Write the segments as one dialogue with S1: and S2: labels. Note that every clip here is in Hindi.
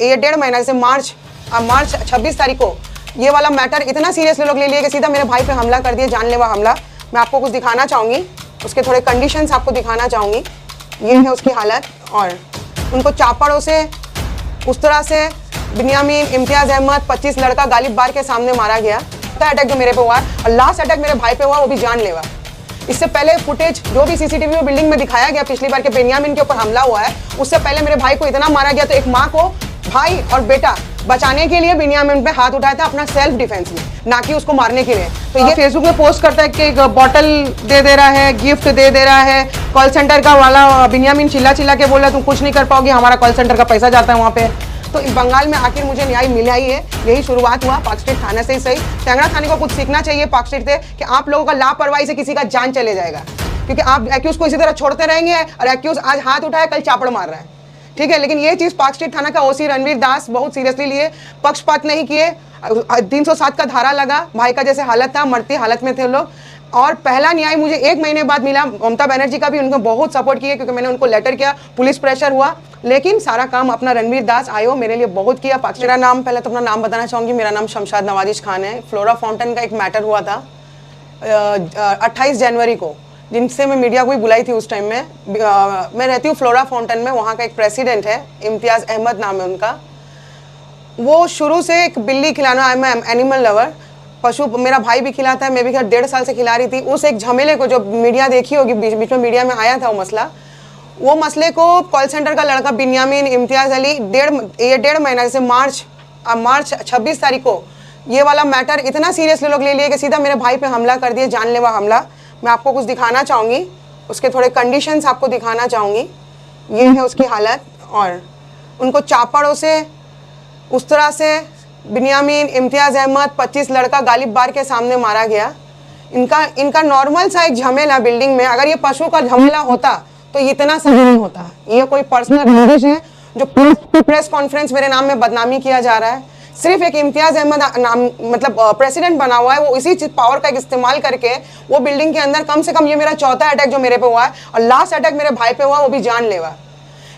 S1: ये 1.5 महीना जैसे मार्च 26 तारीख को ये वाला मैटर इतना सीरियसली लोग ले लिए कि सीधा मेरे भाई पे हमला कर दिया, जानलेवा हमला। मैं आपको कुछ दिखाना चाहूँगी, उसके थोड़े कंडीशंस आपको दिखाना चाहूँगी। ये है उसकी हालत, और उनको चापड़ों से उस तरह से बिन्यामीन, इम्तियाज़ अहमद 25 लड़का गालिब बार के सामने मारा गया। अटैक जो मेरे पे हुआ और लास्ट अटैक मेरे भाई पे हुआ, वो भी जानलेवा। इससे पहले फुटेज जो भी सीसीटीवी में बिल्डिंग में दिखाया गया पिछली बार के बिन्यामीन के ऊपर हमला हुआ है, उससे पहले मेरे भाई को इतना मारा गया। तो एक माँ को भाई और बेटा बचाने के लिए बिन्यामीन पे हाथ उठाया था अपना सेल्फ डिफेंस में, ना कि उसको मारने के लिए। तो ये फेसबुक पे पोस्ट करता है कि एक बॉटल दे रहा है, गिफ्ट दे रहा है। कॉल सेंटर का वाला बिन्यामीन चिल्ला के बोल रहा है तुम कुछ नहीं कर पाओगे, हमारा कॉल सेंटर का पैसा जाता है वहाँ पे। तो बंगाल में आखिर मुझे न्याय मिला ही है, यही शुरुआत हुआ पार्क स्ट्रीट थाने से ही सही। टेंगड़ा थाने को कुछ सीखना चाहिए पार्क स्ट्रीट से कि आप लोगों का लापरवाही से किसी का जान चले जाएगा, क्योंकि आप एक्यूज को इसी तरह छोड़ते रहेंगे और एक्यूज आज हाथ उठाए कल चापड़ मार रहा है, ठीक है। लेकिन ये चीज़ पार्क स्ट्रीट थाना का ओसी रणवीर दास बहुत सीरियसली लिए, पक्षपात नहीं किए। 307 का धारा लगा, भाई का जैसे हालत था, मरती हालत में थे लोग। और पहला न्याय मुझे 1 महीने बाद मिला। ममता बनर्जी का भी उनको बहुत सपोर्ट किया, क्योंकि मैंने उनको लेटर किया, पुलिस प्रेशर हुआ, लेकिन सारा काम अपना रणवीर दास आयो मेरे लिए बहुत किया। मेरा नाम, पहले तो अपना नाम बताना चाहूँगी, मेरा नाम शमशाद नवाजिश खान है। फ्लोरा फाउंटेन का एक मैटर हुआ था 28 जनवरी को, जिनसे मैं मीडिया को भी बुलाई थी उस टाइम में। मैं रहती हूँ फ्लोरा फाउंटेन में, वहाँ का एक प्रेसिडेंट है, इम्तियाज़ अहमद नाम है उनका। वो शुरू से एक बिल्ली खिलाना, आई एम एनिमल लवर, पशु मेरा भाई भी खिलाता है, मैं भी 1.5 साल से खिला रही थी। उस एक झमेले को जो मीडिया देखी होगी, बीच में मीडिया में आया था वो मसले को कॉल सेंटर का लड़का बिन्यामीन, इम्तियाज़ अली 1.5 महीना जैसे मार्च 26 तारीख को ये वाला मैटर इतना सीरियसली लोग ले लिए कि सीधा मेरे भाई पे हमला कर दिया, जानलेवा हमला। मैं आपको कुछ दिखाना चाहूँगी, उसके थोड़े कंडीशंस आपको दिखाना चाहूँगी। ये है उसकी हालत, और उनको चापड़ों से उस तरह से बिन्यामीन, इम्तियाज़ अहमद 25 लड़का गालिब बार के सामने मारा गया। इनका नॉर्मल सा एक झमेला बिल्डिंग में, अगर ये पशु का झमेला होता तो इतना सही नहीं होता। ये कोई पर्सनल रंजिश है जो प्रेस कॉन्फ्रेंस मेरे नाम में बदनामी किया जा रहा है। सिर्फ एक इम्तियाज़ अहमद नाम मतलब प्रेसिडेंट बना हुआ है, वो इसी पावर का इस्तेमाल करके वो बिल्डिंग के अंदर, कम से कम ये मेरा चौथा अटैक जो मेरे पे हुआ है, और लास्ट अटैक मेरे भाई पे हुआ, वो भी जानलेवा।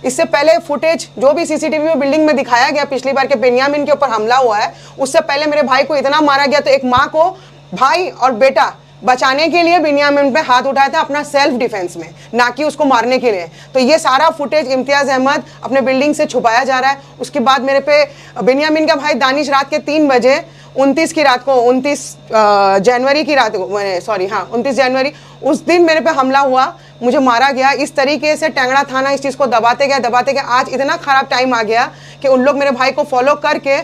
S1: इससे पहले फुटेज जो भी सीसीटीवी में बिल्डिंग में दिखाया गया पिछली बार के बिन्यामीन के ऊपर हमला हुआ है, उससे पहले मेरे भाई को इतना मारा गया। तो एक माँ को भाई और बेटा बचाने के लिए बिन्यामीन पे हाथ उठाया था अपना सेल्फ डिफेंस में, ना कि उसको मारने के लिए। तो ये सारा फुटेज इम्तियाज़ अहमद अपने बिल्डिंग से छुपाया जा रहा है। उसके बाद मेरे पे बिन्यामीन का भाई दानिश रात के 3 बजे 29 की रात को, 29 जनवरी की रात को, सॉरी हाँ 29 जनवरी, उस दिन मेरे पे हमला हुआ, मुझे मारा गया। इस तरीके से टेंगड़ा थाना इस चीज़ को दबाते गए। आज इतना ख़राब टाइम आ गया कि उन लोग मेरे भाई को फॉलो करके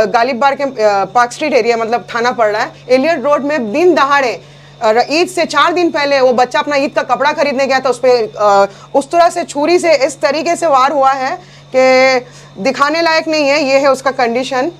S1: गालिब बार के पार्क स्ट्रीट एरिया, मतलब थाना पड़ रहा है, एलियट रोड में दिन दहाड़े ईद से 4 दिन पहले वो बच्चा अपना ईद का कपड़ा खरीदने गया था, उस पर उस तरह से छुरी से इस तरीके से वार हुआ है कि दिखाने लायक नहीं है। ये है उसका कंडीशन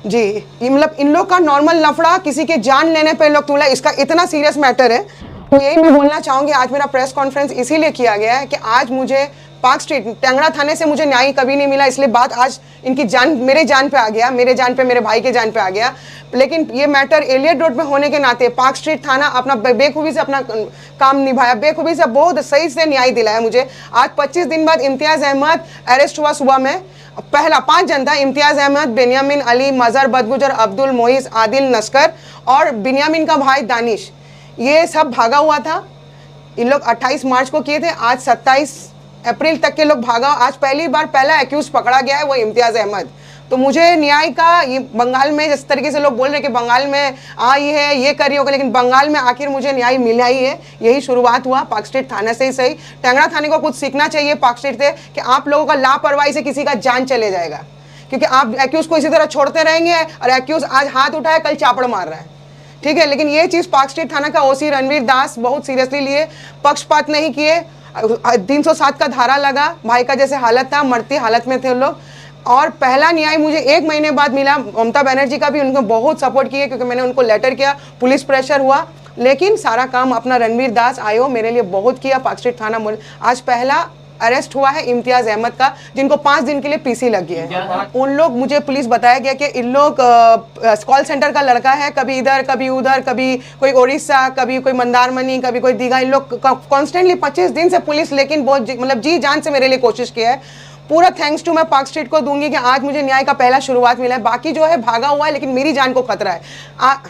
S1: जी। ये मतलब इन लोग का नॉर्मल लफड़ा किसी के जान लेने पे लोग तुला, इसका इतना सीरियस मैटर है। तो यही मैं बोलना चाहूँगी, आज मेरा प्रेस कॉन्फ्रेंस इसीलिए किया गया है कि आज मुझे पार्क स्ट्रीट टेंगड़ा थाने से मुझे न्याय कभी नहीं मिला, इसलिए बात आज इनकी जान मेरे जान पे आ गया, मेरे जान पे, मेरे भाई के जान पे आ गया। लेकिन ये मैटर एलियट रोड में होने के नाते पार्क स्ट्रीट थाना अपना बेखूबी से अपना काम निभाया, बेखूबी से बहुत सही से न्याय दिलाया मुझे। आज 25 दिन बाद इम्तियाज़ अहमद अरेस्ट हुआ सुबह में। पहला 5 जन था, इम्तियाज़ अहमद, बिन्यामीन अली, मज़हर बदगुजर, अब्दुल मोइस, आदिल नस्कर और बिन्यामीन का भाई दानिश, ये सब भागा हुआ था। इन लोग 28 मार्च को किए थे, आज 27 अप्रैल तक के लोग भागा। आज पहली बार पहला एक्यूज पकड़ा गया है, वो इम्तियाज़ अहमद। तो मुझे न्याय का, ये बंगाल में जिस तरीके से लोग बोल रहे हैं कि बंगाल में ये है, ये कर रही होगा, लेकिन बंगाल में आखिर मुझे न्याय मिला ही है, यही शुरुआत हुआ पार्क स्ट्रीट थाने से ही सही। टेंगड़ा थाने को कुछ सीखना चाहिए पार्क स्ट्रीट से कि आप लोगों का लापरवाही से किसी का जान चले जाएगा, क्योंकि आप एक्यूज को इसी तरह छोड़ते रहेंगे और एक्यूज आज हाथ उठाए कल चापड़ मार रहा है, ठीक है। लेकिन ये चीज़ पार्क स्ट्रीट थाना का ओसी रणवीर दास बहुत सीरियसली लिए, पक्षपात नहीं किए। 307 का धारा लगा, भाई का जैसे हालत था, मरती हालत में थे लोग। और पहला न्याय मुझे 1 महीने बाद मिला। ममता बनर्जी का भी उनको बहुत सपोर्ट किया, क्योंकि मैंने उनको लेटर किया, पुलिस प्रेशर हुआ, लेकिन सारा काम अपना रणवीर दास आयो मेरे लिए बहुत किया। पार्क स्ट्रीट थाना आज पहला अरेस्ट हुआ है इम्तियाज़ अहमद का, जिनको 5 दिन के लिए पीसी लगी है। उन लोग, मुझे पुलिस बताया गया कि इन लोग कॉल सेंटर का लड़का है, कभी इधर कभी उधर, कभी कोई उड़ीसा, कभी कोई मंदारमनी, कभी कोई दीघा। इन लोग कॉन्स्टेंटली 25 दिन से पुलिस, लेकिन बहुत मतलब जी जान से मेरे लिए कोशिश किया है। पूरा थैंक्स टू मैं पार्क स्ट्रीट को दूंगी कि आज मुझे न्याय का पहला शुरुआत मिला है। बाकी जो है भागा हुआ है, लेकिन मेरी जान को खतरा है।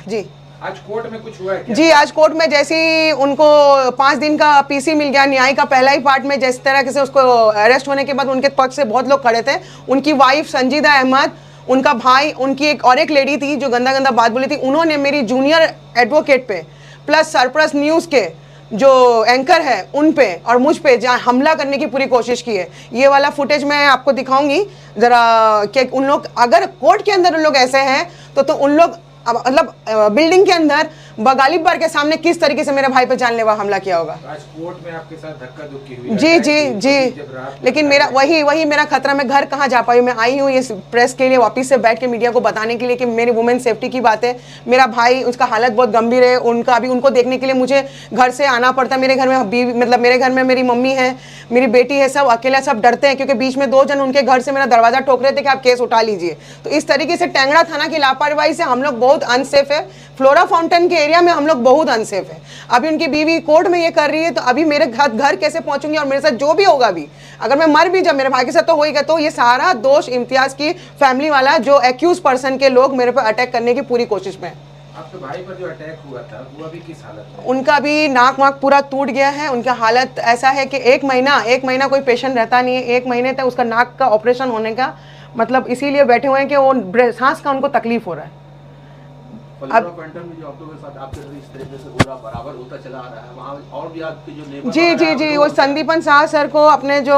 S1: जी
S2: आज कोर्ट में कुछ हुआ है क्या?
S1: जी, आज कोर्ट में जैसे ही उनको 5 दिन का पीसी मिल गया, न्याय का पहला ही पार्ट में जिस तरह से उसको अरेस्ट होने के बाद उनके पक्ष से बहुत लोग खड़े थे। उनकी वाइफ संजीदा अहमद, उनका भाई, उनकी एक लेडी थी जो गंदा गंदा बात बोली थी, उन्होंने मेरी जूनियर एडवोकेट पे प्लस सरप्लस न्यूज़ के जो एंकर है उन पे और मुझ पे जहाँ हमला करने की पूरी कोशिश की है। ये वाला फुटेज मैं आपको दिखाऊंगी ज़रा कि उन लोग अगर कोर्ट के अंदर उन लोग ऐसे हैं तो उन लोग मतलब बिल्डिंग के अंदर गालिब बार के सामने किस तरीके से मेरे भाई पे जानलेवा हमला किया होगा।
S2: आज कोर्ट में आपके साथ धक्का धुक्की हुई?
S1: जी जी जी, लेकिन मेरा वही मेरा खतरा। मैं घर कहाँ जा पाई? मैं आई हूँ ये प्रेस के लिए, वापस से बैठ के मीडिया को बताने के लिए कि मेरी वुमेन सेफ्टी की बात है। मेरा भाई, उसका हालत बहुत गंभीर है, उनका अभी उनको देखने के लिए मुझे घर से आना पड़ता है। मेरे घर में बीवी, मतलब मेरे घर में मेरी मम्मी है, मेरी बेटी है, सब अकेला, सब डरते हैं क्योंकि बीच में 2 जन उनके घर से मेरा दरवाजा ठोक रहे थे कि आप केस उठा लीजिए। तो इस तरीके से टेंगड़ा थाना की लापरवाही से हम लोग बहुत अनसेफ है। फ्लोरा फाउंटेन के एरिया में हम लोग बहुत अनसेफ है। अभी उनकी बीवी कोर्ट में ये कर रही है, तो अभी मेरे घर कैसे पहुंचूंगी? और मेरे साथ जो भी होगा, भी अगर मैं मर भी, जब मेरे भाई के साथ तो हो ही गया, तो ये सारा दोष इम्तियाज की फैमिली वाला, जो एक्यूज पर्सन के लोग मेरे पर अटैक करने की पूरी कोशिश में।
S2: आपके भाई पर जो अटैक हुआ था वो अभी किस हालत में?
S1: उनका भी नाक वाक पूरा टूट गया है। उनका हालत ऐसा है कि एक महीना कोई पेशेंट रहता नहीं है। 1 महीने तक उसका नाक का ऑपरेशन होने का मतलब इसीलिए बैठे हुए हैं कि वो सांस का उनको तकलीफ हो रहा है।
S3: अब जो आप लोगों के साथ आपके इस तरीके से हो रहा बराबर होता चला आ रहा है, वहाँ और भी आपके जो नेबर
S1: जी, वो संदीपन शाह सर को अपने जो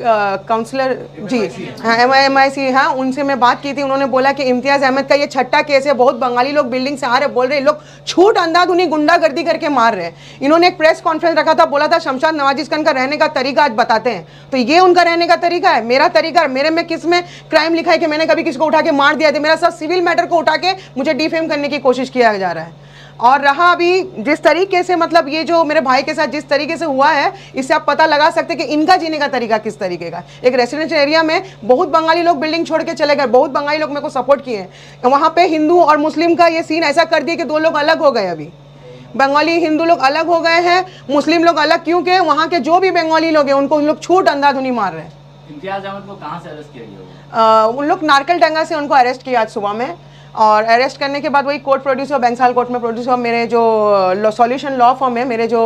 S1: काउंसलर जी हाँ MIC हाँ, उनसे मैं बात की थी। उन्होंने बोला कि इम्तियाज अहमद का ये 6ठा केस है। बहुत बंगाली लोग बिल्डिंग से आ रहे, बोल रहे लोग छूट अंधाधुनी गुंडागर्दी करके मार रहे हैं। इन्होंने एक प्रेस कॉन्फ्रेंस रखा था, बोला था शमशाद नवाजिज खान का रहने का तरीका आज बताते हैं। तो ये उनका रहने का तरीका है, मेरा तरीका? मेरे में किस में क्राइम लिखा है कि मैंने कभी किसी को उठा के मार दिया था? मेरा सब सिविल मैटर को उठा के मुझे डिफेम करने की कोशिश किया जा रहा है। और रहा अभी जिस तरीके से, मतलब ये जो मेरे भाई के साथ जिस तरीके से हुआ है, इससे आप पता लगा सकते हैं कि इनका जीने का तरीका किस तरीके का। एक रेसिडेंशियल एरिया में बहुत बंगाली लोग बिल्डिंग छोड़ के चले गए, बहुत बंगाली लोग मेरे को सपोर्ट किए हैं। वहाँ पे हिंदू और मुस्लिम का ये सीन ऐसा कर दिया कि 2 लोग अलग हो गए। अभी बंगाली हिंदू लोग अलग हो गए हैं, मुस्लिम लोग अलग, क्योंकि वहाँ के जो भी बंगाली लोग हैं उनको उन लोग छूट अंधाधुनी मार रहे हैं।
S4: इम्तियाज अहमद को कहाँ से अरेस्ट किया गया?
S1: उन लोग नारकलडंगा से उनको अरेस्ट किया आज सुबह में। और अरेस्ट करने के बाद वही कोर्ट प्रोड्यूस हुआ, बैंसाल कोर्ट में प्रोड्यूस हुआ। मेरे जो सॉल्यूशन लॉ फॉर्म है, मेरे जो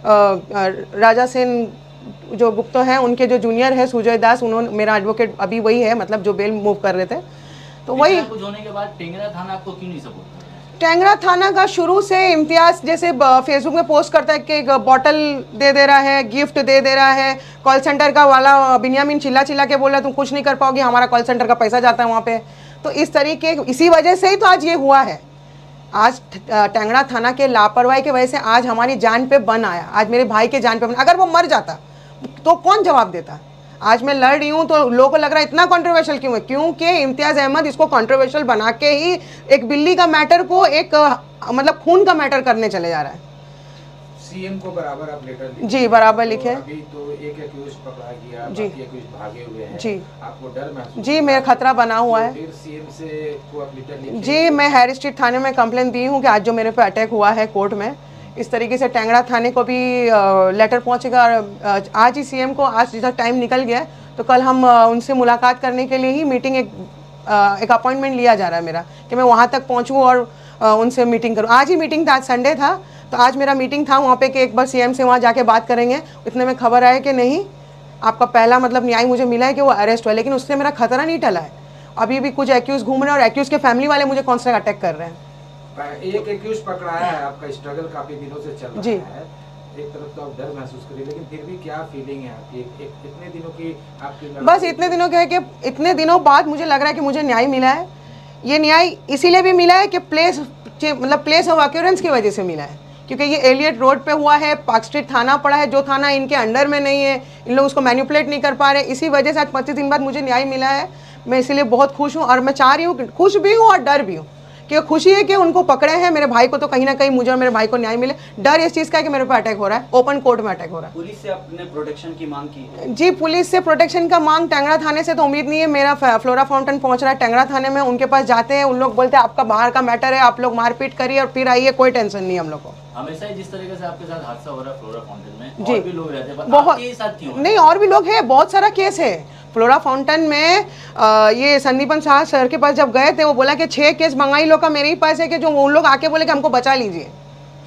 S1: राजा सेन जो गुप्ता हैं, उनके जो जूनियर है सुजय दास, उन्होंने मेरा एडवोकेट अभी वही है, मतलब जो बेल मूव कर रहे थे। तो वही
S4: कुछ होने के बाद टेंगरा थाना आपको क्यों नहीं सपोर्ट?
S1: टेंगरा थाना का शुरू से इम्तियाज जैसे फेसबुक में पोस्ट करता है कि एक बॉटल दे रहा है, गिफ्ट दे रहा है। कॉल सेंटर का वाला बिन्यामीन चिल्ला के बोल रहा है तुम कुछ नहीं कर पाओगे, हमारा कॉल सेंटर का पैसा जाता है वहाँ पे। तो इस तरीके, इसी वजह से ही तो आज ये हुआ है। आज टेंगड़ा थाना के लापरवाही की वजह से आज हमारी जान पे बन आया। आज मेरे भाई के जान पे बन, अगर वो मर जाता तो कौन जवाब देता? आज मैं लड़ रही हूँ तो लोगों को लग रहा है इतना कंट्रोवर्शियल क्यों है? क्योंकि इम्तियाज अहमद इसको कंट्रोवर्शियल बना के ही एक बिल्ली का मैटर को एक मतलब खून का मैटर करने चले जा रहा है।
S2: सीएम को बराबर आप लेटर लिखे?
S1: जी, बराबर लिखे।
S2: तो अभी तो एक एक्यूज पकड़ा गया, बाकी एक्यूज भागे हुए हैं।
S1: जी,
S2: आपको डर महसूस?
S1: जी, मेरा खतरा बना हुआ है।
S2: फिर सीएम से को आप लेटर लिखे?
S1: जी, मैं हैरी स्ट्रीट थाने में कंप्लेंट दी हूँ कि आज जो मेरे पे अटैक हुआ है कोर्ट में, इस तरीके से टेंगड़ा थाने को भी लेटर पहुँचेगा। और आज ही सीएम को, आज जितना टाइम निकल गया है, तो कल हम उनसे मुलाकात करने के लिए ही मीटिंग एक अपॉइंटमेंट लिया जा रहा है मेरा, कि मैं वहाँ तक पहुँचूँ और उनसे मीटिंग करूँ। आज ही मीटिंग था, आज संडे था, तो आज मेरा मीटिंग था वहाँ पे कि एक बार सीएम से वहाँ जाके बात करेंगे। इतने में खबर आया कि नहीं, आपका पहला मतलब न्याय मुझे मिला है कि वो अरेस्ट हुआ, लेकिन उससे मेरा खतरा नहीं टला है। अभी भी कुछ एक्यूज घूम रहे हैं और एक्यूज के फैमिली वाले मुझे कॉन्स्टेंट अटैक कर रहे हैं।
S2: एक एक्यूज पकड़ाया है, आपका स्ट्रगल काफी दिनों से चल रहा
S1: जी।
S2: है। एक तरफ तो आप डर महसूस करिए, लेकिन फिर भी क्या फीलिंग है आपकी इतने दिनों की आपकी?
S1: बस इतने दिनों के है कि इतने दिनों बाद मुझे लग रहा है कि मुझे न्याय मिला है। ये न्याय इसीलिए भी मिला है कि प्लेस ऑफ अक्यूरेंस की वजह से मिला है, क्योंकि ये एलियट रोड पे हुआ है, पार्क स्ट्रीट थाना पड़ा है, जो थाना इनके अंडर में नहीं है, इन लोग उसको मैनिपुलेट नहीं कर पा रहे। इसी वजह से आज 25 दिन बाद मुझे न्याय मिला है। मैं इसीलिए बहुत खुश हूँ, और मैं चाह रही हूँ, खुश भी हूँ और डर भी हूँ। कि खुशी है कि उनको पकड़े हैं, मेरे भाई को, तो कहीं ना कहीं मुझे और मेरे भाई को न्याय मिले। डर इस चीज़ का है कि मेरे पे अटैक हो रहा है, ओपन कोर्ट में अटैक हो रहा है।
S4: पुलिस से आपने प्रोटेक्शन की मांग की है?
S1: जी, पुलिस से प्रोटेक्शन का मांग टेंगड़ा थाने से तो उम्मीद नहीं है। मेरा फ्लोरा फाउंटेन पहुंच रहा है टेंगड़ा थाने में, उनके पास जाते हैं, उन लोग बोलते हैं आपका बाहर का मैटर है, आप लोग मारपीट करिए और फिर आइए, कोई टेंशन नहीं हम लोग को।
S4: हमेशा ही जिस तरीके से आपके साथ हादसा हो रहा है फ्लोरा फाउंटेन में,
S1: जी,
S4: और भी लोग रहते हैं,
S1: बहुत
S4: आपके साथ क्यों?
S1: नहीं, और भी लोग हैं, बहुत सारा केस है फ्लोरा फाउंटेन में ये संदीपन शाह सर के पास जब गए थे, वो बोला कि 6 केस बंगाली लोग का मेरे ही पास है कि जो उन लोग आके बोले कि हमको बचा लीजिए।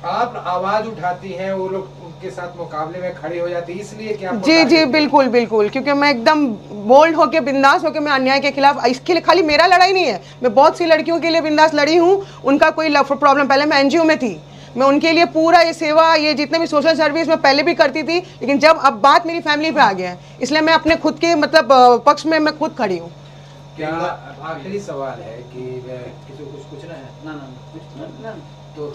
S2: आप आवाज उठाती हैं, वो लोग उनके साथ मुकाबले में खड़े हो जाते हैं, इसलिए क्या आपको
S1: जी जी
S2: ताकत है?
S1: बिल्कुल बिल्कुल, क्योंकि मैं एकदम बोल्ड होके बिंदास होके मैं अन्याय के खिलाफ, इसके लिए खाली मेरा लड़ाई नहीं है, मैं बहुत सी लड़कियों के लिए बिंदास लड़ी हूँ। उनका कोई प्रॉब्लम, पहले मैं एनजीओ में थी, मैं उनके लिए पूरा ये सेवा, ये जितने भी सोशल सर्विस मैं पहले भी करती थी, लेकिन जब अब बात मेरी फैमिली पे आ गया है, इसलिए मैं अपने खुद के मतलब पक्ष में मैं खुद खड़ी हूँ।
S2: क्या आखिरी सवाल है कि किसी को कुछ पूछना है?
S4: ना ना कुछ ना।
S2: तो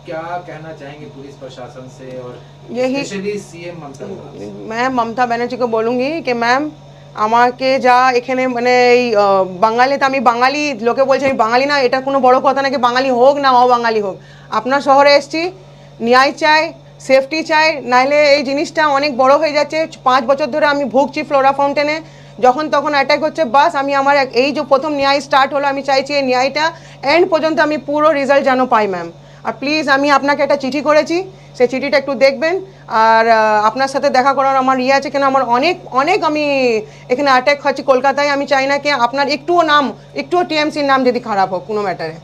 S2: क्या कहना चाहेंगे पुलिस प्रशासन से और
S1: यही-
S2: स्पेशली सीएम ममता बनर्जी?
S1: मैं ममता ব্যানার্জি को बोलूँगी कि मैम আমাকে যা এখানে মানে এই বাঙালিতে আমি বাঙালি, লোকে বলছে আমি বাঙালি না, এটা কোনো বড় কথা না কি বাঙালি হোক না অবাঙালি হোক, আপনার শহরে এসেছি, ন্যায় চাই, সেফটি চাই, নাইলে এই জিনিসটা অনেক বড় হয়ে যাচ্ছে। 5 বছর ধরে আমি ভুগছি ফ্লোরা ফাউন্টেনে, যখন তখন অ্যাটাক হচ্ছে, বাস আমি আমার এই যে প্রথম ন্যায় স্টার্ট হলো, আমি চাইছি এই ন্যায়টা এন্ড পর্যন্ত আমি পুরো রেজাল্ট যেন পাই ম্যাম। আর প্লিজ আমি আপনাকে একটা চিঠি করেছি, সেই চিঠিটা একটু দেখবেন। আর আপনার সাথে দেখা করার আমার ইয়ে আছে, কেন আমার অনেক অনেক আমি এখানে অ্যাটাক খাচ্ছি কলকাতায়, আমি চাই না কি আপনার একটুও নাম, একটুও টিএমসির নাম যদি খারাপ হোক কোনো ম্যাটারে।